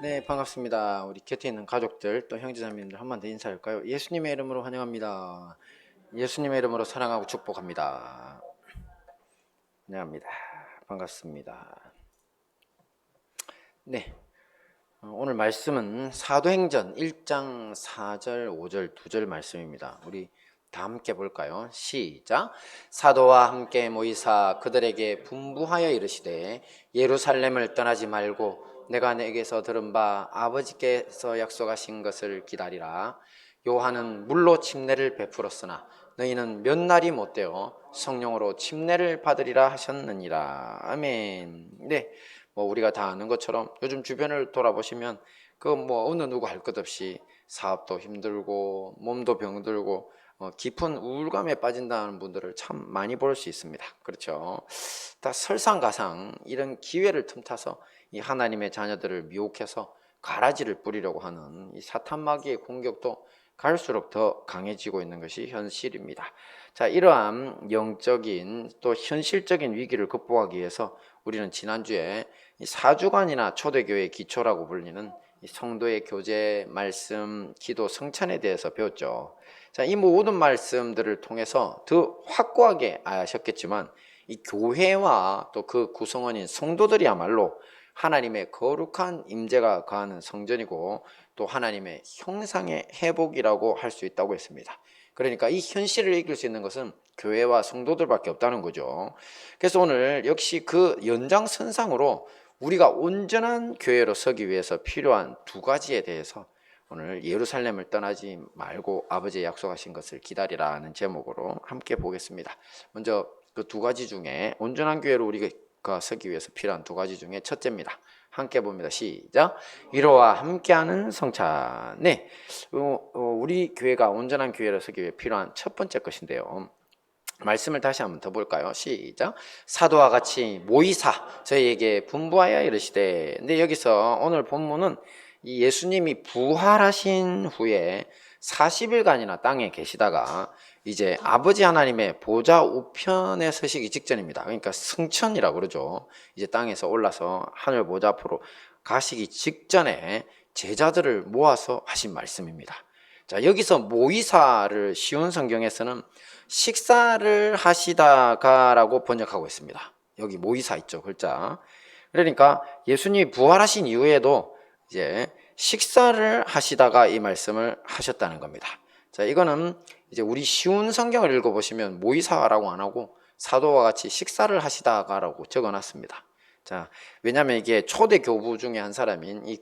네, 반갑습니다. 우리 곁에 있는 가족들 또 형제자매님들 한 번 더 인사할까요? 예수님의 이름으로 환영합니다. 예수님의 이름으로 사랑하고 축복합니다. 환영합니다. 반갑습니다. 네, 오늘 말씀은 사도행전 1장 4절, 5절, 2절 말씀입니다. 우리 다 함께 볼까요? 시작. 사도와 함께 모이사 그들에게 분부하여 이르시되 예루살렘을 떠나지 말고 내가 내게서 들은 바 아버지께서 약속하신 것을 기다리라. 요한은 물로 침례를 베풀었으나 너희는 몇 날이 못되어 성령으로 침례를 받으리라 하셨느니라. 아멘. 네, 우리가 다 아는 것처럼 요즘 주변을 돌아보시면 어느 누구 할 것 없이 사업도 힘들고 몸도 병들고 깊은 우울감에 빠진다는 분들을 참 많이 볼 수 있습니다. 그렇죠? 다 설상가상 이런 기회를 틈타서 이 하나님의 자녀들을 미혹해서 가라지를 뿌리려고 하는 이 사탄 마귀의 공격도 갈수록 더 강해지고 있는 것이 현실입니다. 자, 이러한 영적인 또 현실적인 위기를 극복하기 위해서 우리는 지난주에 4주간이나 초대교회의 기초라고 불리는 성도의 교제, 말씀, 기도, 성찬에 대해서 배웠죠. 자, 이 모든 말씀들을 통해서 더 확고하게 아셨겠지만 이 교회와 또 그 구성원인 성도들이야말로 하나님의 거룩한 임재가 거하는 성전이고 또 하나님의 형상의 회복이라고 할 수 있다고 했습니다. 그러니까 이 현실을 이길 수 있는 것은 교회와 성도들밖에 없다는 거죠. 그래서 오늘 역시 그 연장선상으로 우리가 온전한 교회로 서기 위해서 필요한 두 가지에 대해서 오늘 예루살렘을 떠나지 말고 아버지의 약속하신 것을 기다리라는 제목으로 함께 보겠습니다. 먼저 그 두 가지 중에 온전한 교회로 우리가 서기 위해서 필요한 두 가지 중에 첫째입니다. 함께 봅니다. 시작. 위로와 함께하는 성찬. 네, 우리 교회가 온전한 교회로 서기 위해 필요한 첫 번째 것인데요. 말씀을 다시 한번 더 볼까요? 시작. 사도와 같이 모이사 저희에게 분부하여 이르시되. 근데 여기서 오늘 본문은 이 예수님이 부활하신 후에 40일간이나 땅에 계시다가 이제 아버지 하나님의 보좌 우편에 서시기 직전입니다. 그러니까 승천이라고 그러죠. 이제 땅에서 올라서 하늘 보좌 앞으로 가시기 직전에 제자들을 모아서 하신 말씀입니다. 자, 여기서 모이사를 쉬운 성경에서는 식사를 하시다가라고 번역하고 있습니다. 여기 모이사 있죠, 글자. 그러니까 예수님이 부활하신 이후에도 이제 식사를 하시다가 이 말씀을 하셨다는 겁니다. 자, 이거는 이제 우리 쉬운 성경을 읽어보시면 모이사라고 안 하고 사도와 같이 식사를 하시다가라고 적어놨습니다. 자, 왜냐하면 이게 초대 교부 중에 한 사람인 이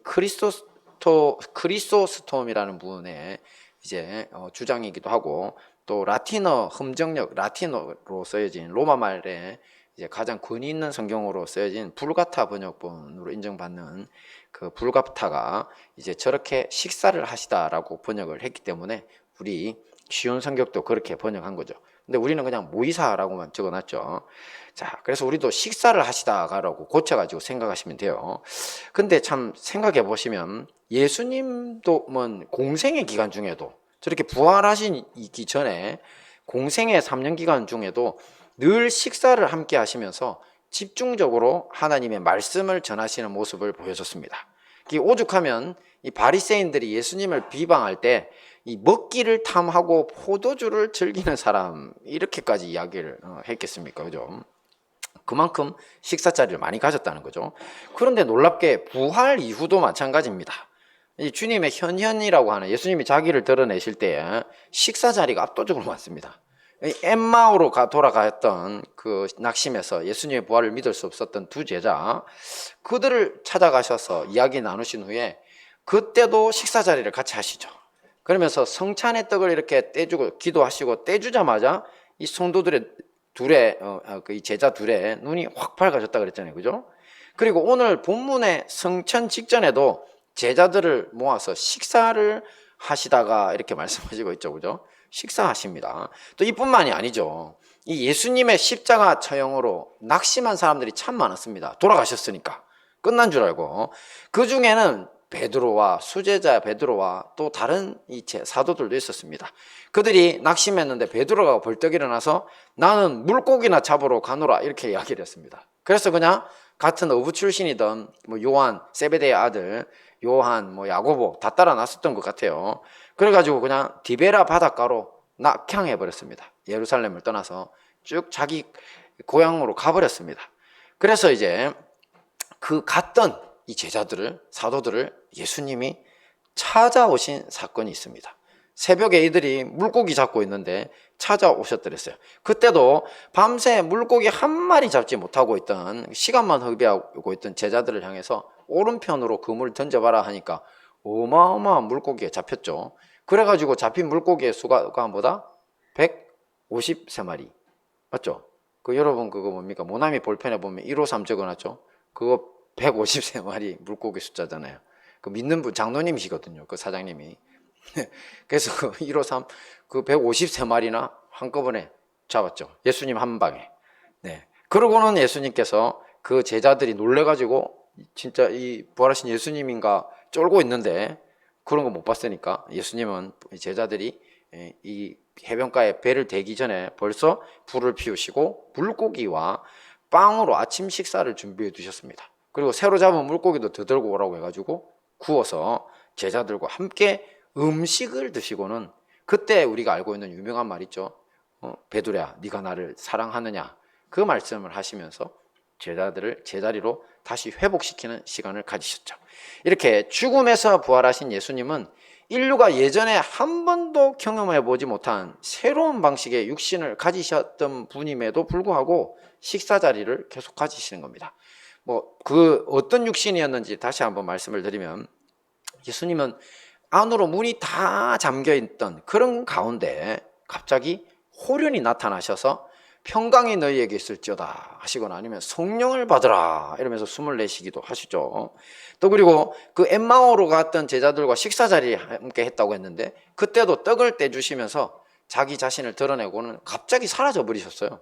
크리소스톰이라는 분의 이제 주장이기도 하고 또 라틴어 흠정력 라틴어로 쓰여진 로마 말에 이제 가장 권위 있는 성경으로 쓰여진 불가타 번역본으로 인정받는 그 불가타가 이제 저렇게 식사를 하시다라고 번역을 했기 때문에 우리 쉬운 성격도 그렇게 번역한 거죠. 근데 우리는 그냥 모이사라고만 적어놨죠. 자, 그래서 우리도 식사를 하시다가라고 고쳐가지고 생각하시면 돼요. 근데 참 생각해 보시면 예수님도 공생의 기간 중에도 저렇게 부활하시기 전에 공생의 3년 기간 중에도 늘 식사를 함께 하시면서 집중적으로 하나님의 말씀을 전하시는 모습을 보여줬습니다. 오죽하면 이 바리새인들이 예수님을 비방할 때 이 먹기를 탐하고 포도주를 즐기는 사람 이렇게까지 이야기를 했겠습니까? 그죠? 그만큼 식사 자리를 많이 가졌다는 거죠. 그런데 놀랍게 부활 이후도 마찬가지입니다. 이 주님의 현현이라고 하는 예수님이 자기를 드러내실 때 식사 자리가 압도적으로 많습니다. 엠마오로 돌아갔던 그 낙심에서 예수님의 부활을 믿을 수 없었던 두 제자, 그들을 찾아가셔서 이야기 나누신 후에 그때도 식사 자리를 같이 하시죠. 그러면서 성찬의 떡을 이렇게 떼주고 기도하시고 떼주자마자 이 성도들의 이 제자 둘의 눈이 확 밝아졌다 그랬잖아요. 그죠? 그리고 오늘 본문의 성찬 직전에도 제자들을 모아서 식사를 하시다가 이렇게 말씀하시고 있죠. 그죠? 식사하십니다. 또 이뿐만이 아니죠. 이 예수님의 십자가 처형으로 낙심한 사람들이 참 많았습니다. 돌아가셨으니까. 끝난 줄 알고. 그 중에는 베드로와 수제자 베드로와 또 다른 이 사도들도 있었습니다. 그들이 낙심했는데 베드로가 벌떡 일어나서 나는 물고기나 잡으러 가노라 이렇게 이야기를 했습니다. 그래서 그냥 같은 어부 출신이던 뭐 요한, 세베대의 아들 요한, 뭐 야고보 다 따라 나섰던 것 같아요. 그래가지고 그냥 디베라 바닷가로 낙향해 버렸습니다. 예루살렘을 떠나서 쭉 자기 고향으로 가버렸습니다. 그래서 이제 그 갔던 이 제자들을, 사도들을 예수님이 찾아오신 사건이 있습니다. 새벽에 이들이 물고기 잡고 있는데 찾아오셨더랬어요. 그때도 밤새 물고기 한 마리 잡지 못하고 있던, 시간만 허비하고 있던 제자들을 향해서 오른편으로 그물을 던져봐라 하니까 어마어마한 물고기가 잡혔죠. 그래가지고 잡힌 물고기의 수가 뭐다? 153마리. 맞죠? 여러분 그거 뭡니까? 모나미 볼펜에 보면 153 적어놨죠? 그거 153마리 물고기 숫자잖아요. 그 믿는 분 장로님이시거든요. 그 사장님이. 그래서 그 153, 그 153마리나 한꺼번에 잡았죠. 예수님 한 방에. 네. 그러고는 예수님께서 그 제자들이 놀래가지고 진짜 이 부활하신 예수님인가 쫄고 있는데 그런 거 못 봤으니까 예수님은 제자들이 이 해변가에 배를 대기 전에 벌써 불을 피우시고 물고기와 빵으로 아침 식사를 준비해 두셨습니다. 그리고 새로 잡은 물고기도 더 들고 오라고 해가지고 구워서 제자들과 함께 음식을 드시고는, 그때 우리가 알고 있는 유명한 말 있죠. 베드로야 네가 나를 사랑하느냐, 그 말씀을 하시면서 제자들을 제자리로 다시 회복시키는 시간을 가지셨죠. 이렇게 죽음에서 부활하신 예수님은 인류가 예전에 한 번도 경험해 보지 못한 새로운 방식의 육신을 가지셨던 분임에도 불구하고 식사 자리를 계속 가지시는 겁니다. 그 어떤 육신이었는지 다시 한번 말씀을 드리면, 예수님은 안으로 문이 다 잠겨 있던 그런 가운데 갑자기 호련히 나타나셔서 평강이 너희에게 있을지어다 하시거나 아니면 성령을 받으라 이러면서 숨을 내쉬기도 하시죠. 또 그리고 그 엠마오로 갔던 제자들과 식사 자리에 함께 했다고 했는데 그때도 떡을 떼주시면서 자기 자신을 드러내고는 갑자기 사라져 버리셨어요.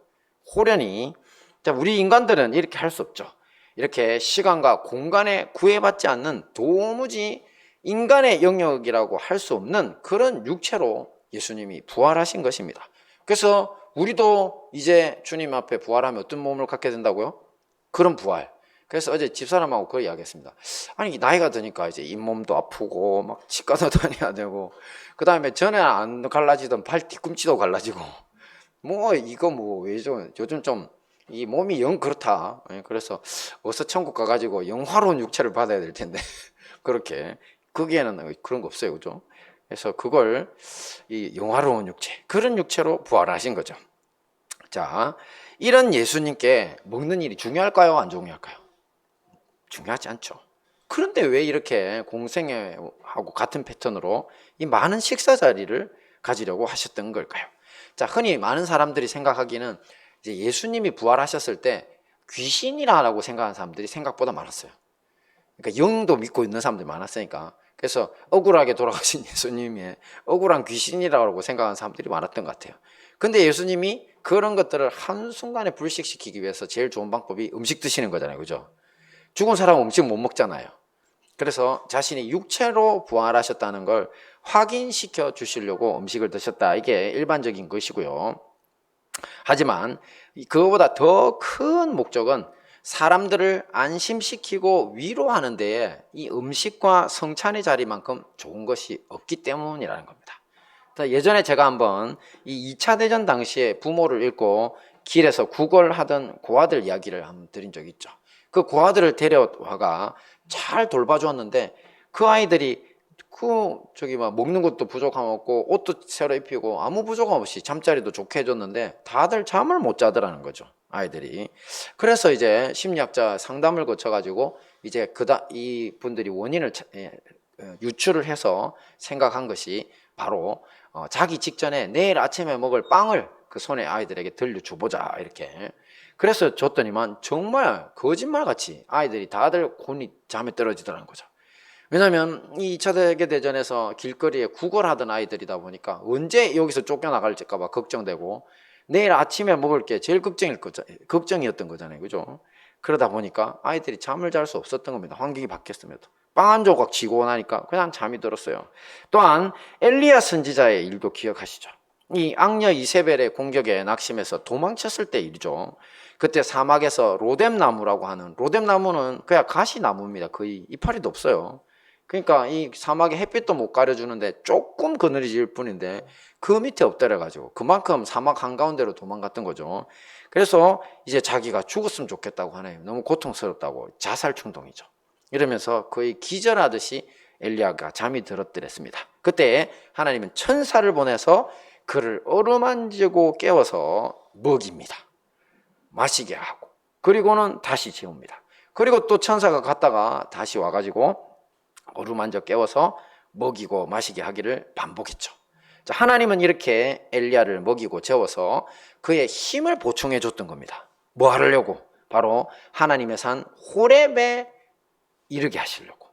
호련히. 자, 우리 인간들은 이렇게 할 수 없죠. 이렇게 시간과 공간에 구애받지 않는 도무지 인간의 영역이라고 할 수 없는 그런 육체로 예수님이 부활하신 것입니다. 그래서 우리도 이제 주님 앞에 부활하면 어떤 몸을 갖게 된다고요? 그런 부활. 그래서 어제 집사람하고 그걸 이야기했습니다. 아니 나이가 드니까 이제 잇몸도 아프고 막 치과도 다녀야 되고, 그 다음에 전에 안 갈라지던 발 뒤꿈치도 갈라지고, 이거 요즘 좀 이 몸이 영 그렇다. 그래서 어서 천국 가가지고 영화로운 육체를 받아야 될 텐데 그렇게 거기에는 그런 거 없어요, 그죠? 그래서 그걸 이 영화로운 육체, 그런 육체로 부활하신 거죠. 자, 이런 예수님께 먹는 일이 중요할까요? 안 중요할까요? 중요하지 않죠. 그런데 왜 이렇게 공생애하고 같은 패턴으로 이 많은 식사 자리를 가지려고 하셨던 걸까요? 자, 흔히 많은 사람들이 생각하기는 이제 예수님이 부활하셨을 때 귀신이라고 생각하는 사람들이 생각보다 많았어요. 그러니까 영도 믿고 있는 사람들이 많았으니까. 그래서 억울하게 돌아가신 예수님이 억울한 귀신이라고 생각하는 사람들이 많았던 것 같아요. 근데 예수님이 그런 것들을 한순간에 불식시키기 위해서 제일 좋은 방법이 음식 드시는 거잖아요, 그죠? 죽은 사람은 음식 못 먹잖아요. 그래서 자신이 육체로 부활하셨다는 걸 확인시켜 주시려고 음식을 드셨다, 이게 일반적인 것이고요. 하지만 그거보다 더 큰 목적은 사람들을 안심시키고 위로하는 데에 이 음식과 성찬의 자리만큼 좋은 것이 없기 때문이라는 겁니다. 예전에 제가 한번 이 2차 대전 당시에 부모를 잃고 길에서 구걸하던 고아들 이야기를 한번 드린 적이 있죠. 그 고아들을 데려와가 잘 돌봐주었는데 그 아이들이 먹는 것도 부족함 없고 옷도 새로 입히고 아무 부족함 없이 잠자리도 좋게 해줬는데 다들 잠을 못 자더라는 거죠, 아이들이. 그래서 이제 심리학자 상담을 거쳐가지고 이제 이 분들이 원인을 유추를 해서 생각한 것이 바로 자기 직전에 내일 아침에 먹을 빵을 그 손에 아이들에게 들려줘보자, 이렇게. 그래서 줬더니만 정말 거짓말같이 아이들이 다들 곤히 잠에 떨어지더라는 거죠. 왜냐하면 이 2차 세계대전에서 길거리에 구걸하던 아이들이다 보니까 언제 여기서 쫓겨나갈까 봐 걱정되고 내일 아침에 먹을 게 제일 걱정이었던 거잖아요, 그죠? 그러다 보니까 아이들이 잠을 잘 수 없었던 겁니다. 환경이 바뀌었음에도. 빵 한 조각 쥐고 나니까 그냥 잠이 들었어요. 또한 엘리야 선지자의 일도 기억하시죠? 이 악녀 이세벨의 공격에 낙심해서 도망쳤을 때 일이죠. 그때 사막에서 로뎀나무라고 하는, 로뎀나무는 그냥 가시나무입니다. 거의 이파리도 없어요. 그러니까 이 사막에 햇빛도 못 가려주는데 조금 그늘이 뿐인데 그 밑에 엎드려가지고 그만큼 사막 한가운데로 도망갔던 거죠. 그래서 이제 자기가 죽었으면 좋겠다고 하네요. 너무 고통스럽다고. 자살 충동이죠. 이러면서 거의 기절하듯이 엘리야가 잠이 들었더랬습니다. 그때 하나님은 천사를 보내서 그를 어루만지고 깨워서 먹입니다. 마시게 하고, 그리고는 다시 재웁니다. 그리고 또 천사가 갔다가 다시 와가지고 어루만져 깨워서 먹이고 마시게 하기를 반복했죠. 자, 하나님은 이렇게 엘리야를 먹이고 재워서 그의 힘을 보충해 줬던 겁니다. 뭐 하려고? 바로 하나님의 산 호렙에 이르게 하시려고.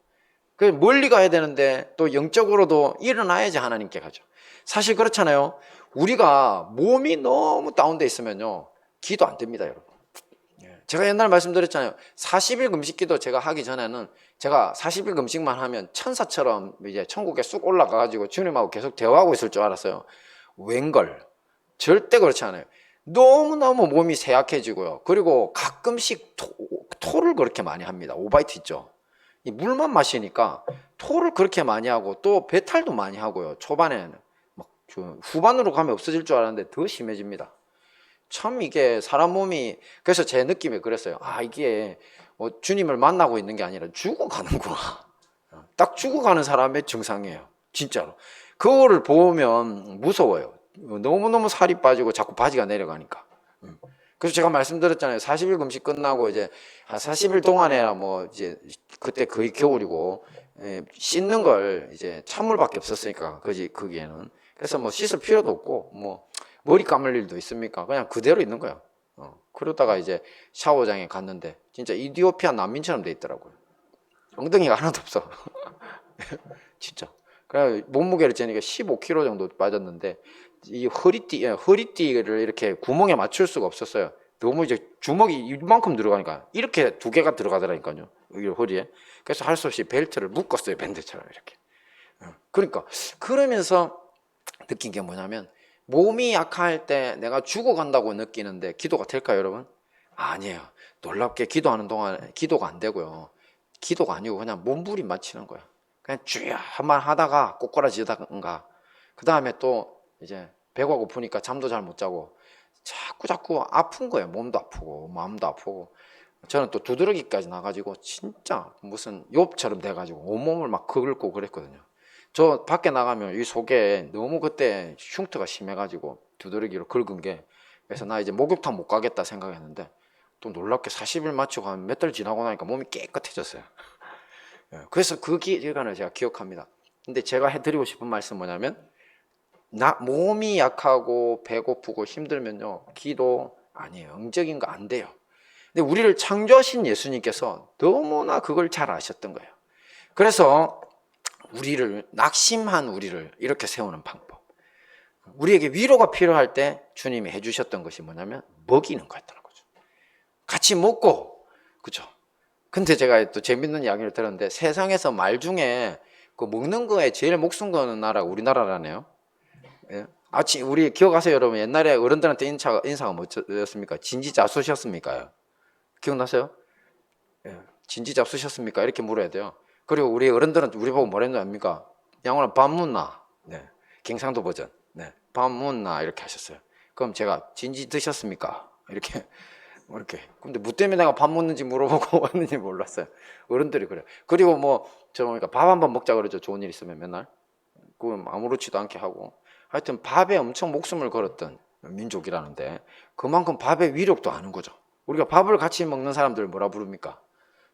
그 멀리 가야 되는데 또 영적으로도 일어나야지 하나님께 가죠. 사실 그렇잖아요. 우리가 몸이 너무 다운돼 있으면요, 기도 안 됩니다, 여러분. 제가 옛날 말씀드렸잖아요. 40일 금식 기도 제가 하기 전에는 제가 40일 금식만 하면 천사처럼 이제 천국에 쑥 올라가가지고 주님하고 계속 대화하고 있을 줄 알았어요. 웬걸. 절대 그렇지 않아요. 너무너무 몸이 쇠약해지고요. 그리고 가끔씩 토를 그렇게 많이 합니다. 오바이트 있죠. 이 물만 마시니까 토를 그렇게 많이 하고 또 배탈도 많이 하고요. 초반에는 막 후반으로 가면 없어질 줄 알았는데 더 심해집니다. 참 이게 사람 몸이, 그래서 제 느낌이 그랬어요. 아, 이게 뭐 주님을 만나고 있는 게 아니라 죽어가는구나. 딱 죽어가는 사람의 증상이에요. 진짜로. 그거를 보면 무서워요. 너무너무 살이 빠지고 자꾸 바지가 내려가니까. 그래서 제가 말씀드렸잖아요. 40일 금식 끝나고 이제 한 40일 동안에 뭐 이제 그때 거의 겨울이고 씻는 걸 이제 찬물밖에 없었으니까 거기에는. 그래서 뭐 씻을 필요도 없고 뭐 머리 감을 일도 있습니까? 그냥 그대로 있는 거야. 그러다가 이제 샤워장에 갔는데 진짜 이디오피아 난민처럼 돼 있더라고요. 엉덩이가 하나도 없어. 진짜. 그래 몸무게를 재니까 15kg 정도 빠졌는데 이 허리띠를 이렇게 구멍에 맞출 수가 없었어요. 너무 이제 주먹이 이만큼 들어가니까 이렇게 두 개가 들어가더라니까요. 여기 허리에. 그래서 할 수 없이 벨트를 묶었어요. 밴드처럼 이렇게. 그러니까 그러면서 느낀 게 뭐냐면 몸이 약할 때 내가 죽어간다고 느끼는데 기도가 될까요, 여러분? 아니에요. 놀랍게 기도하는 동안 기도가 안 되고요. 기도가 아니고 그냥 몸부림만 치는 거야. 그냥 주여 한번 하다가 꼬꾸라지다가 그 다음에 또 이제 배가 고프니까 잠도 잘 못 자고 자꾸 아픈 거예요. 몸도 아프고 마음도 아프고. 저는 또 두드러기까지 나가지고 진짜 무슨 욥처럼 돼가지고 온몸을 막 긁고 그랬거든요. 저 밖에 나가면 이 속에 너무 그때 흉터가 심해가지고 두드러기로 긁은 게, 그래서 나 이제 목욕탕 못 가겠다 생각했는데 또 놀랍게 40일 마치고 한 몇 달 지나고 나니까 몸이 깨끗해졌어요. 그래서 그 기간을 제가 기억합니다. 근데 제가 해드리고 싶은 말씀은 뭐냐면 몸이 약하고 배고프고 힘들면요, 기도 아니에요. 영적인 거 안 돼요. 근데 우리를 창조하신 예수님께서 너무나 그걸 잘 아셨던 거예요. 그래서 낙심한 우리를 이렇게 세우는 방법, 우리에게 위로가 필요할 때 주님이 해주셨던 것이 뭐냐면 먹이는 거였다는 거죠. 같이 먹고, 그죠? 근데 제가 또 재밌는 이야기를 들었는데 세상에서 말 중에 그 먹는 거에 제일 목숨 거는 나라가 우리나라라네요. 예? 우리 기억하세요, 여러분? 옛날에 어른들한테 인사가 뭐였습니까? 진지잡수셨습니까? 기억나세요? 예. 진지잡수셨습니까? 이렇게 물어야 돼요. 그리고 우리 어른들은 우리 보고 뭐랬는 압니까? 양호나 밥 묻나? 네. 경상도 버전. 네. 밥 묻나? 이렇게 하셨어요. 그럼 제가 진지 드셨습니까? 이렇게. 근데 뭐 때문에 내가 밥 묻는지 물어보고 왔는지 몰랐어요. 어른들이 그래요. 그리고 뭐, 그러니까 밥 한 번 먹자 그러죠. 좋은 일 있으면 맨날. 그럼 아무렇지도 않게 하고. 하여튼 밥에 엄청 목숨을 걸었던 민족이라는데 그만큼 밥의 위력도 아는 거죠. 우리가 밥을 같이 먹는 사람들을 뭐라 부릅니까?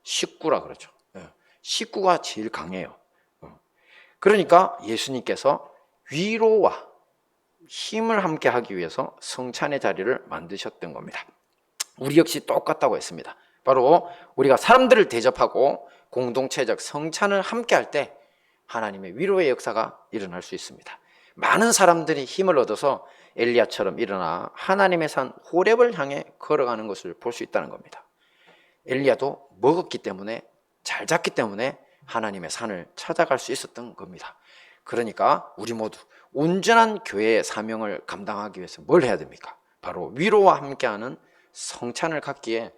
식구라 그러죠. 식구가 제일 강해요. 그러니까 예수님께서 위로와 힘을 함께 하기 위해서 성찬의 자리를 만드셨던 겁니다. 우리 역시 똑같다고 했습니다. 바로 우리가 사람들을 대접하고 공동체적 성찬을 함께 할 때 하나님의 위로의 역사가 일어날 수 있습니다. 많은 사람들이 힘을 얻어서 엘리야처럼 일어나 하나님의 산 호렙을 향해 걸어가는 것을 볼 수 있다는 겁니다. 엘리야도 먹었기 때문에, 잘 잤기 때문에 하나님의 산을 찾아갈 수 있었던 겁니다. 그러니까 우리 모두 온전한 교회의 사명을 감당하기 위해서 뭘 해야 됩니까? 바로 위로와 함께하는 성찬을 갖기에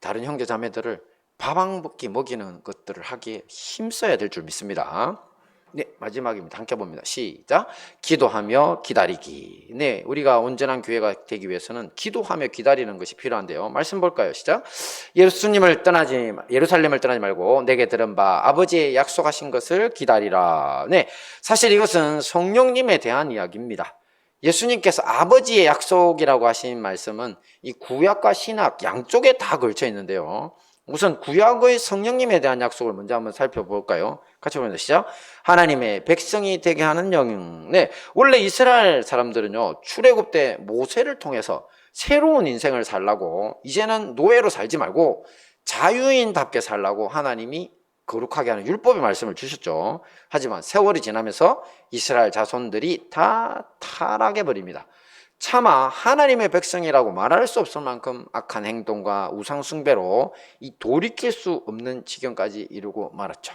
다른 형제 자매들을 밥 한 끼 먹이는 것들을 하기에 힘써야 될 줄 믿습니다. 네, 마지막입니다. 함께 봅니다. 시작. 기도하며 기다리기. 네, 우리가 온전한 교회가 되기 위해서는 기도하며 기다리는 것이 필요한데요. 말씀 볼까요? 시작. 예루살렘을 떠나지 말고 내게 들은 바 아버지의 약속하신 것을 기다리라. 네, 사실 이것은 성령님에 대한 이야기입니다. 예수님께서 아버지의 약속이라고 하신 말씀은 이 구약과 신약 양쪽에 다 걸쳐 있는데요. 우선 구약의 성령님에 대한 약속을 먼저 한번 살펴볼까요? 같이 보면 시작. 하나님의 백성이 되게 하는 영용. 네, 원래 이스라엘 사람들은요, 출애굽 때 모세를 통해서 새로운 인생을 살라고 이제는 노예로 살지 말고 자유인답게 살라고 하나님이 거룩하게 하는 율법의 말씀을 주셨죠. 하지만 세월이 지나면서 이스라엘 자손들이 다 타락해 버립니다. 차마 하나님의 백성이라고 말할 수 없을 만큼 악한 행동과 우상 숭배로 이 돌이킬 수 없는 지경까지 이르고 말았죠.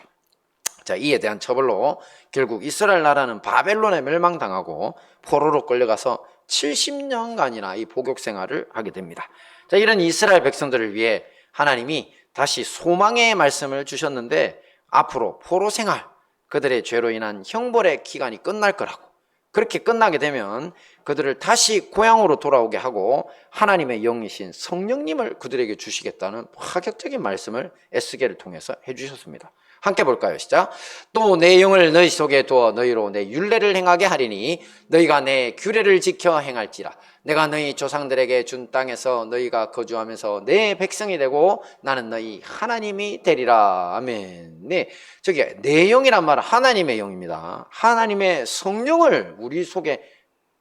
자, 이에 대한 처벌로 결국 이스라엘 나라는 바벨론에 멸망당하고 포로로 끌려가서 70년간이나 이 복역 생활을 하게 됩니다. 자, 이런 이스라엘 백성들을 위해 하나님이 다시 소망의 말씀을 주셨는데 앞으로 포로 생활, 그들의 죄로 인한 형벌의 기간이 끝날 거라고. 그렇게 끝나게 되면 그들을 다시 고향으로 돌아오게 하고 하나님의 영이신 성령님을 그들에게 주시겠다는 파격적인 말씀을 에스겔을 통해서 해주셨습니다. 함께 볼까요? 시작. 또 내 영을 너희 속에 두어 너희로 내 율례를 행하게 하리니 너희가 내 규례를 지켜 행할지라. 내가 너희 조상들에게 준 땅에서 너희가 거주하면서 내 백성이 되고 나는 너희 하나님이 되리라. 아멘. 네, 저기 내 영이란 말은 하나님의 영입니다. 하나님의 성령을 우리 속에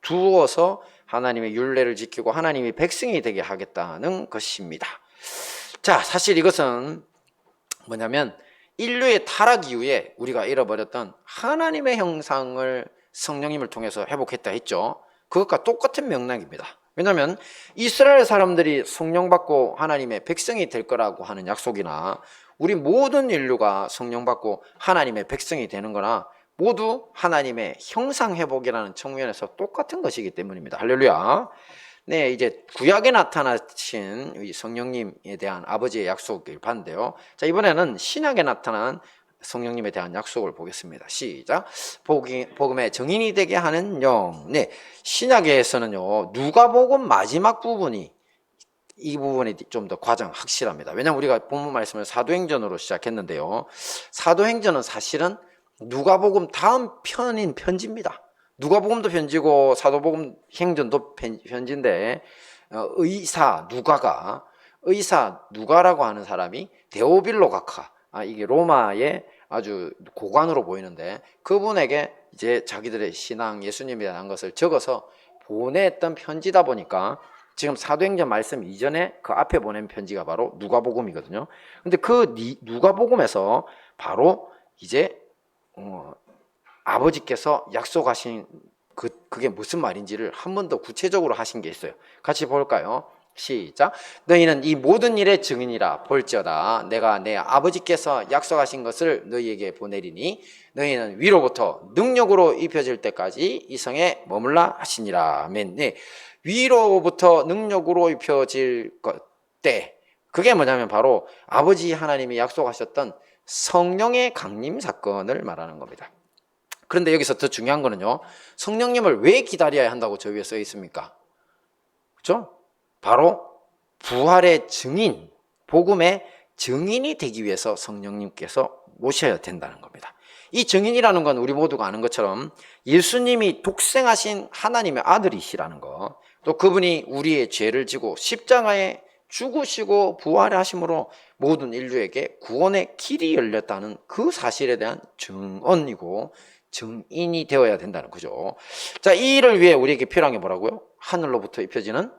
두어서 하나님의 율례를 지키고 하나님의 백성이 되게 하겠다는 것입니다. 자, 사실 이것은 뭐냐면 인류의 타락 이후에 우리가 잃어버렸던 하나님의 형상을 성령님을 통해서 회복했다 했죠. 그것과 똑같은 맥락입니다. 왜냐하면 이스라엘 사람들이 성령 받고 하나님의 백성이 될 거라고 하는 약속이나 우리 모든 인류가 성령 받고 하나님의 백성이 되는 거나 모두 하나님의 형상 회복이라는 측면에서 똑같은 것이기 때문입니다. 할렐루야. 네, 이제 구약에 나타나신 성령님에 대한 아버지의 약속을 봤는데요. 자, 이번에는 신약에 나타난 성령님에 대한 약속을 보겠습니다. 시작. 복음의 증인이 되게 하는 영. 네, 신약에서는요, 누가복음 마지막 부분이 이 부분이 좀 더 과정 확실합니다. 왜냐하면 우리가 본문 말씀을 사도행전으로 시작했는데요. 사도행전은 사실은 누가복음 다음 편인 편지입니다. 누가복음도 편지고 사도복음 행전도 편지인데 의사 누가라고 하는 사람이 데오빌로 각하, 이게 로마의 아주 고관으로 보이는데 그분에게 이제 자기들의 신앙 예수님에 대한 것을 적어서 보냈던 편지다 보니까 지금 사도행전 말씀 이전에 그 앞에 보낸 편지가 바로 누가복음이거든요. 근데 그 누가복음에서 바로 이제 아버지께서 약속하신 그게 무슨 말인지를 한 번 더 구체적으로 하신 게 있어요. 같이 볼까요? 시작. 너희는 이 모든 일의 증인이라. 볼지어다 내가 내 아버지께서 약속하신 것을 너희에게 보내리니 너희는 위로부터 능력으로 입혀질 때까지 이 성에 머물라 하시니라. 아멘. 네. 위로부터 능력으로 입혀질 때, 그게 뭐냐면 바로 아버지 하나님이 약속하셨던 성령의 강림 사건을 말하는 겁니다. 그런데 여기서 더 중요한 거는요, 성령님을 왜 기다려야 한다고 저 위에 써 있습니까? 그렇죠? 바로 부활의 증인, 복음의 증인이 되기 위해서 성령님께서 오셔야 된다는 겁니다. 이 증인이라는 건 우리 모두가 아는 것처럼 예수님이 독생하신 하나님의 아들이시라는 거, 또 그분이 우리의 죄를 지고 십자가에 죽으시고 부활하심으로 모든 인류에게 구원의 길이 열렸다는 그 사실에 대한 증언이고 증인이 되어야 된다는 거죠. 자, 이 일을 위해 우리에게 필요한 게 뭐라고요? 하늘로부터 입혀지는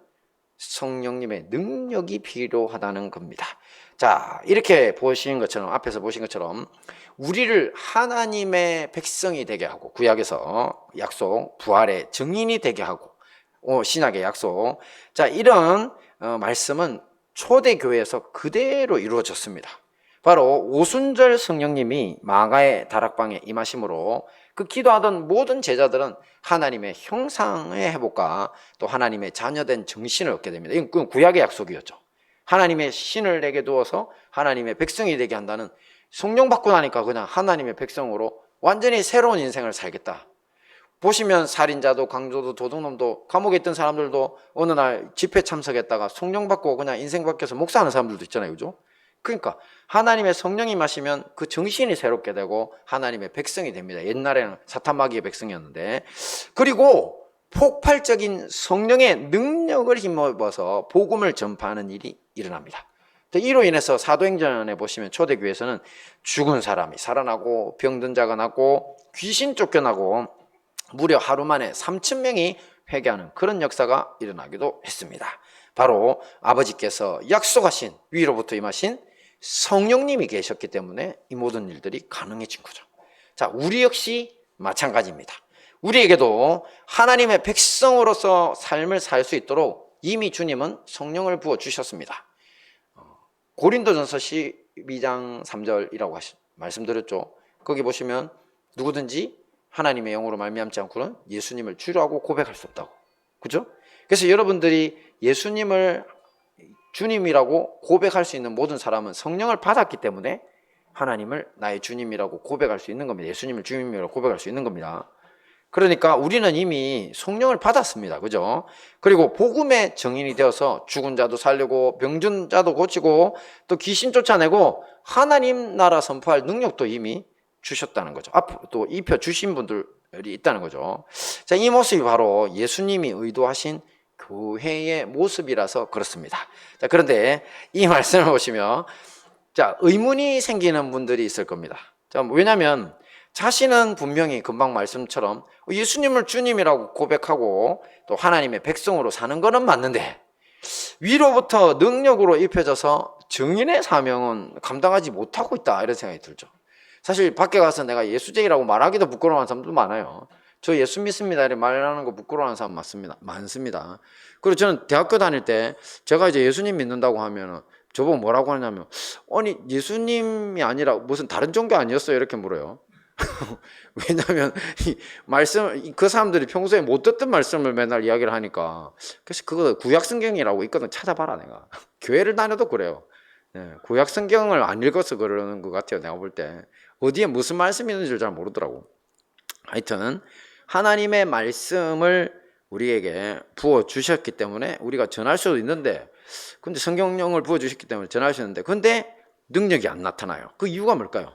성령님의 능력이 필요하다는 겁니다. 자, 이렇게 보신 것처럼, 앞에서 보신 것처럼 우리를 하나님의 백성이 되게 하고, 구약에서 약속, 부활의 증인이 되게 하고, 신약의 약속. 자, 이런 말씀은 초대교회에서 그대로 이루어졌습니다. 바로 오순절 성령님이 마가의 다락방에 임하심으로 그 기도하던 모든 제자들은 하나님의 형상의 회복과 또 하나님의 자녀된 정신을 얻게 됩니다. 이건 구약의 약속이었죠. 하나님의 신을 내게 두어서 하나님의 백성이 되게 한다는, 성령 받고 나니까 그냥 하나님의 백성으로 완전히 새로운 인생을 살겠다. 보시면 살인자도 강조도 도둑놈도 감옥에 있던 사람들도 어느 날 집회 참석했다가 성령 받고 그냥 인생 바뀌어서 목사하는 사람들도 있잖아요. 그죠? 그러니까 하나님의 성령이 마시면 그 정신이 새롭게 되고 하나님의 백성이 됩니다. 옛날에는 사탄 마귀의 백성이었는데, 그리고 폭발적인 성령의 능력을 힘입어서 복음을 전파하는 일이 일어납니다. 이로 인해서 사도행전에 보시면 초대교회에서는 죽은 사람이 살아나고 병든 자가 낫고 귀신 쫓겨나고 무려 하루 만에 3,000명이 회개하는 그런 역사가 일어나기도 했습니다. 바로 아버지께서 약속하신 위로부터 임하신 성령님이 계셨기 때문에 이 모든 일들이 가능해진 거죠. 자, 우리 역시 마찬가지입니다. 우리에게도 하나님의 백성으로서 삶을 살 수 있도록 이미 주님은 성령을 부어주셨습니다. 고린도전서 12장 3절이라고 말씀드렸죠. 거기 보시면 누구든지 하나님의 영으로 말미암지 않고는 예수님을 주라고 고백할 수 없다고. 그죠? 그래서 여러분들이 예수님을 주님이라고 고백할 수 있는 모든 사람은 성령을 받았기 때문에 하나님을 나의 주님이라고 고백할 수 있는 겁니다. 예수님을 주님이라고 고백할 수 있는 겁니다. 그러니까 우리는 이미 성령을 받았습니다. 그죠? 그리고 복음의 증인이 되어서 죽은 자도 살리고 병든 자도 고치고 또 귀신 쫓아내고 하나님 나라 선포할 능력도 이미 주셨다는 거죠. 앞으로 또 입혀 주신 분들이 있다는 거죠. 자, 이 모습이 바로 예수님이 의도하신 교회의 모습이라서 그렇습니다. 자, 그런데 이 말씀을 보시면 자, 의문이 생기는 분들이 있을 겁니다. 자, 왜냐하면 자신은 분명히 금방 말씀처럼 예수님을 주님이라고 고백하고 또 하나님의 백성으로 사는 거는 맞는데 위로부터 능력으로 입혀져서 증인의 사명은 감당하지 못하고 있다, 이런 생각이 들죠. 사실 밖에 가서 내가 예수쟁이라고 말하기도 부끄러워하는 사람도 많아요. 저 예수 믿습니다 이렇게 말하는 거 부끄러워하는 사람 많습니다. 그리고 저는 대학교 다닐 때 제가 이제 예수님 믿는다고 하면 저보고 뭐라고 하냐면, 아니 예수님이 아니라 무슨 다른 종교 아니었어요? 이렇게 물어요. 왜냐하면 그 사람들이 평소에 못 듣던 말씀을 맨날 이야기를 하니까. 그래서 그거 구약 성경이라고 있거든. 찾아봐라. 내가 교회를 다녀도 그래요. 네, 구약 성경을 안 읽어서 그러는 것 같아요. 내가 볼 때 어디에 무슨 말씀이 있는지를 잘 모르더라고. 하여튼 하나님의 말씀을 우리에게 부어 주셨기 때문에 우리가 전할 수도 있는데, 근데 성경령을 부어 주셨기 때문에 전할 수 있는데, 근데 능력이 안 나타나요. 그 이유가 뭘까요?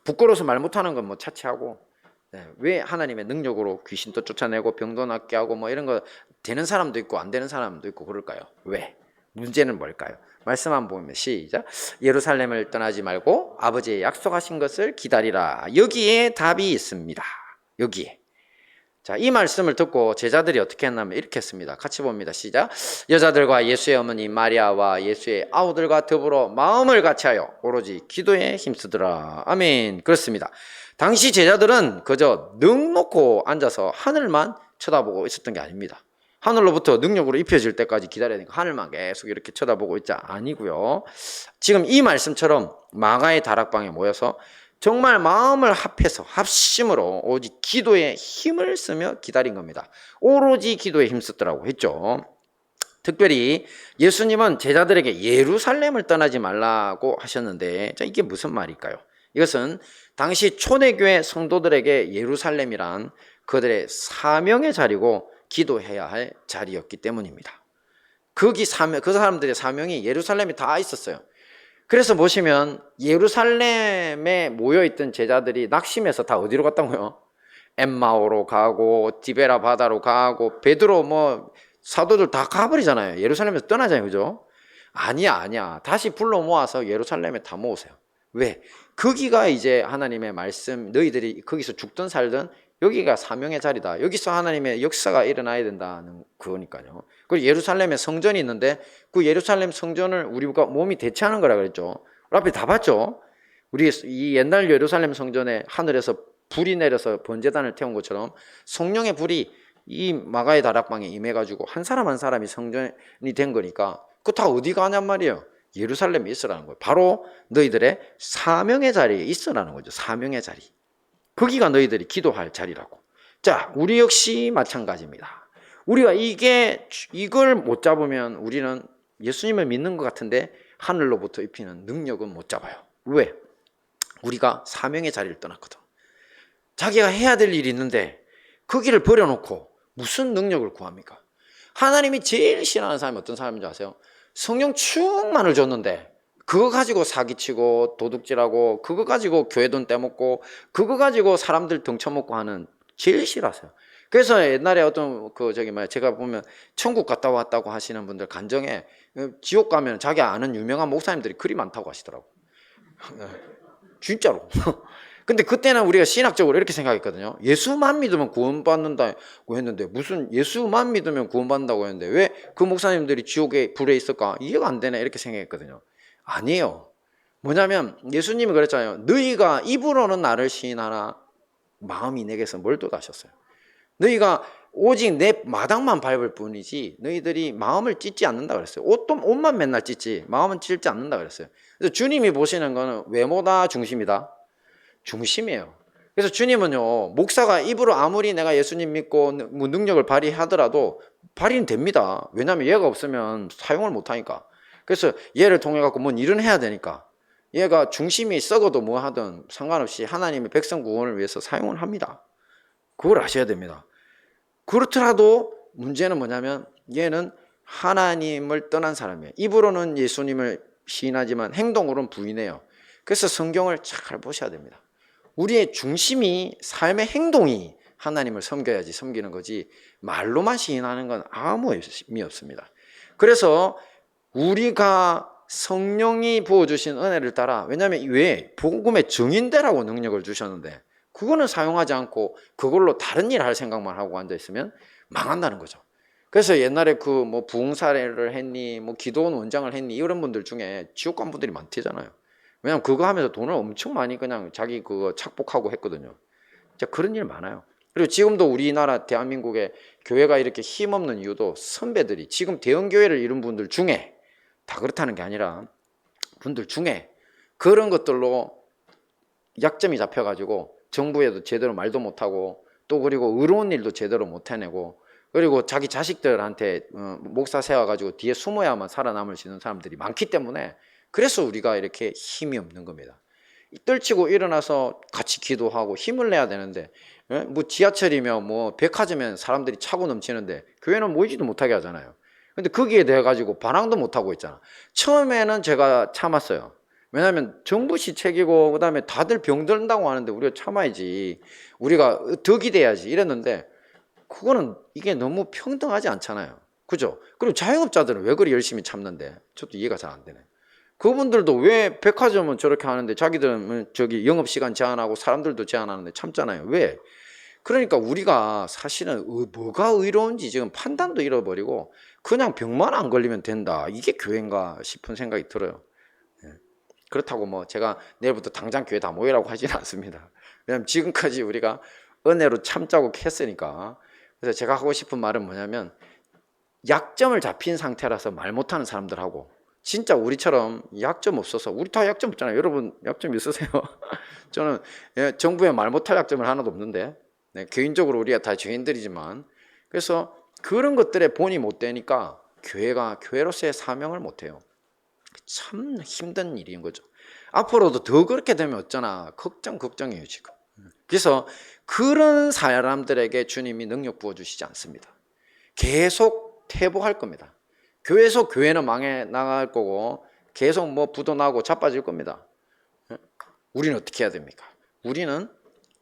부끄러워서 말 못하는 건 뭐 차치하고, 네, 왜 하나님의 능력으로 귀신도 쫓아내고 병도 낫게 하고 뭐 이런 거 되는 사람도 있고 안 되는 사람도 있고 그럴까요? 왜? 문제는 뭘까요? 말씀 한번 보면 시작. 예루살렘을 떠나지 말고 아버지의 약속하신 것을 기다리라. 여기에 답이 있습니다. 여기에. 자, 이 말씀을 듣고 제자들이 어떻게 했냐면 이렇게 했습니다. 같이 봅니다. 시작. 여자들과 예수의 어머니 마리아와 예수의 아우들과 더불어 마음을 같이하여 오로지 기도에 힘쓰더라. 아멘. 그렇습니다. 당시 제자들은 그저 넋 놓고 앉아서 하늘만 쳐다보고 있었던 게 아닙니다. 하늘로부터 능력으로 입혀질 때까지 기다려야 되니까 하늘만 계속 이렇게 쳐다보고 있자 아니고요. 지금 이 말씀처럼 마가의 다락방에 모여서 정말 마음을 합해서 합심으로 오직 기도에 힘을 쓰며 기다린 겁니다. 오로지 기도에 힘썼더라고 했죠. 특별히 예수님은 제자들에게 예루살렘을 떠나지 말라고 하셨는데, 자, 이게 무슨 말일까요? 이것은 당시 초대교회 성도들에게 예루살렘이란 그들의 사명의 자리고 기도해야 할 자리였기 때문입니다. 그 사람들의 사명이 예루살렘에 다 있었어요. 그래서 보시면 예루살렘에 모여있던 제자들이 낙심해서 다 어디로 갔다고요? 엠마오로 가고 디베라 바다로 가고 베드로 뭐 사도들 다 가버리잖아요. 예루살렘에서 떠나잖아요. 그죠? 아니야. 다시 불러 모아서 예루살렘에 다 모으세요. 왜? 거기가 이제 하나님의 말씀, 너희들이 거기서 죽든 살든 여기가 사명의 자리다. 여기서 하나님의 역사가 일어나야 된다는 그거니까요. 그리고 예루살렘에 성전이 있는데 그 예루살렘 성전을 우리가 몸이 대체하는 거라 그랬죠. 우리 앞에 다 봤죠. 우리 이 옛날 예루살렘 성전에 하늘에서 불이 내려서 번제단을 태운 것처럼 성령의 불이 이 마가의 다락방에 임해가지고 한 사람 한 사람이 성전이 된 거니까 그거 다 어디 가냔 말이에요. 예루살렘에 있으라는 거예요. 바로 너희들의 사명의 자리에 있으라는 거죠. 사명의 자리. 거기가 너희들이 기도할 자리라고. 자, 우리 역시 마찬가지입니다. 우리가 이걸 못 잡으면 우리는 예수님을 믿는 것 같은데 하늘로부터 입히는 능력은 못 잡아요. 왜? 우리가 사명의 자리를 떠났거든. 자기가 해야 될 일이 있는데 거기를 버려놓고 무슨 능력을 구합니까? 하나님이 제일 싫어하는 사람이 어떤 사람인지 아세요? 성령 충만을 줬는데 그거 가지고 사기치고 도둑질하고 그거 가지고 교회 돈 떼먹고 그거 가지고 사람들 등쳐먹고 하는 제일 싫어하세요. 그래서 옛날에 어떤 제가 보면 천국 갔다 왔다고 하시는 분들 간정에 지옥 가면 자기 아는 유명한 목사님들이 그리 많다고 하시더라고. 진짜로. 근데 그때는 우리가 신학적으로 이렇게 생각했거든요. 예수만 믿으면 구원받는다고 했는데 무슨 예수만 믿으면 구원받는다고 했는데 왜 그 목사님들이 지옥에 불에 있을까? 이해가 안 되네 이렇게 생각했거든요. 아니에요. 뭐냐면 예수님이 그랬잖아요. 너희가 입으로는 나를 시인하나 마음이 내게서 멀도다하셨어요. 너희가 오직 내 마당만 밟을 뿐이지 너희들이 마음을 찢지 않는다 그랬어요. 옷만 맨날 찢지 마음은 찢지 않는다 그랬어요. 그래서 주님이 보시는 거는 외모다 중심이다? 중심이에요. 그래서 주님은요, 목사가 입으로 아무리 내가 예수님 믿고 뭐 능력을 발휘하더라도 발휘는 됩니다. 왜냐하면 얘가 없으면 사용을 못하니까. 그래서 얘를 통해 갖고 뭔 일은 해야 되니까 얘가 중심이 썩어도 뭐 하든 상관없이 하나님의 백성 구원을 위해서 사용을 합니다. 그걸 아셔야 됩니다. 그렇더라도 문제는 뭐냐면 얘는 하나님을 떠난 사람이에요. 입으로는 예수님을 시인하지만 행동으로는 부인해요. 그래서 성경을 잘 보셔야 됩니다. 우리의 중심이 삶의 행동이 하나님을 섬겨야지 섬기는 거지 말로만 시인하는 건 아무 의미 없습니다. 그래서 우리가 성령이 부어주신 은혜를 따라 왜냐하면 왜 복음의 증인되라고 능력을 주셨는데 그거는 사용하지 않고 그걸로 다른 일 할 생각만 하고 앉아있으면 망한다는 거죠. 그래서 옛날에 뭐 부흥사를 했니 뭐 기도원 원장을 했니 이런 분들 중에 지옥 간 분들이 많대잖아요. 왜냐면 그거 하면서 돈을 엄청 많이 그냥 자기 그거 착복하고 했거든요. 진짜 그런 일 많아요. 그리고 지금도 우리나라 대한민국에 교회가 이렇게 힘없는 이유도 선배들이 지금 대형교회를 이룬 분들 중에 다 그렇다는 게 아니라 분들 중에 그런 것들로 약점이 잡혀가지고 정부에도 제대로 말도 못하고 또 그리고 의로운 일도 제대로 못 해내고 그리고 자기 자식들한테 목사 세워가지고 뒤에 숨어야만 살아남을 수 있는 사람들이 많기 때문에 그래서 우리가 이렇게 힘이 없는 겁니다. 떨치고 일어나서 같이 기도하고 힘을 내야 되는데 뭐 지하철이며 뭐 백화점이면 사람들이 차고 넘치는데 교회는 모이지도 못하게 하잖아요. 근데 거기에 대해 가지고 반항도 못하고 있잖아. 처음에는 제가 참았어요. 왜냐하면 정부 시책이고 그다음에 다들 병든다고 하는데 우리가 참아야지. 우리가 덕이 돼야지 이랬는데 그거는 이게 너무 평등하지 않잖아요. 그죠? 그리고 자영업자들은 왜 그리 열심히 참는데 저도 이해가 잘 안 되네. 그분들도 왜 백화점은 저렇게 하는데 자기들은 저기 영업시간 제한하고 사람들도 제한하는데 참잖아요. 왜? 그러니까 우리가 사실은 뭐가 의로운지 지금 판단도 잃어버리고 그냥 병만 안 걸리면 된다. 이게 교회인가 싶은 생각이 들어요. 그렇다고 뭐 제가 내일부터 당장 교회 다 모이라고 하지는 않습니다. 왜냐하면 지금까지 우리가 은혜로 참자고 했으니까. 그래서 제가 하고 싶은 말은 뭐냐면 약점을 잡힌 상태라서 말 못하는 사람들하고 진짜 우리처럼 약점 없어서 우리 다 약점 없잖아요. 여러분 약점 있으세요? 저는 정부에 말 못할 약점을 하나도 없는데 개인적으로 우리가 다 죄인들이지만 그래서 그런 것들에 본이 못 되니까 교회가 교회로서의 사명을 못해요. 참 힘든 일인 거죠. 앞으로도 더 그렇게 되면 어쩌나 걱정이에요 지금. 그래서 그런 사람들에게 주님이 능력 부어주시지 않습니다. 계속 퇴보할 겁니다. 계속 교회는 망해 나갈 거고 계속 뭐 부도 나고 자빠질 겁니다. 우리는 어떻게 해야 됩니까? 우리는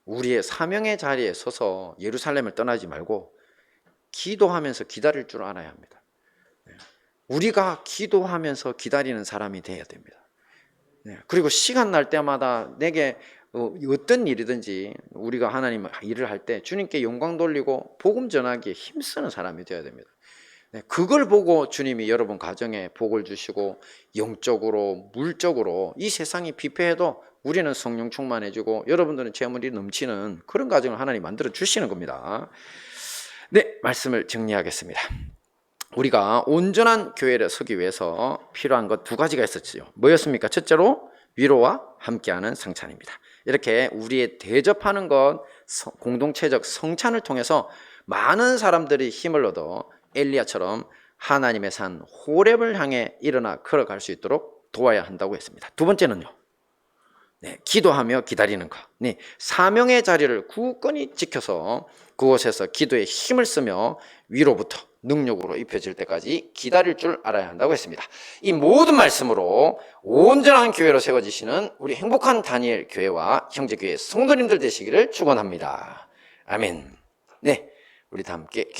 우리의 사명의 자리에 서서 예루살렘을 떠나지 말고 기도하면서 기다릴 줄 알아야 합니다. 우리가 기도하면서 기다리는 사람이 되어야 됩니다. 그리고 시간 날 때마다 내게 어떤 일이든지 우리가 하나님 일을 할 때 주님께 영광 돌리고 복음 전하기에 힘쓰는 사람이 되어야 됩니다. 그걸 보고 주님이 여러분 가정에 복을 주시고 영적으로 물적으로 이 세상이 피폐해도 우리는 성령 충만해지고 여러분들은 재물이 넘치는 그런 가정을 하나님 만들어 주시는 겁니다. 네, 말씀을 정리하겠습니다. 우리가 온전한 교회를 서기 위해서 필요한 것 두 가지가 있었죠. 뭐였습니까? 첫째로 위로와 함께하는 성찬입니다. 이렇게 우리의 대접하는 것, 공동체적 성찬을 통해서 많은 사람들이 힘을 얻어 엘리야처럼 하나님의 산 호렙을 향해 일어나 걸어갈 수 있도록 도와야 한다고 했습니다. 두 번째는요, 기도하며 기다리는 것. 사명의 자리를 굳건히 지켜서 그곳에서 기도에 힘을 쓰며 위로부터 능력으로 입혀질 때까지 기다릴 줄 알아야 한다고 했습니다. 이 모든 말씀으로 온전한 교회로 세워지시는 우리 행복한 다니엘 교회와 형제교회 성도님들 되시기를 축원합니다. 아멘. 우리 다 함께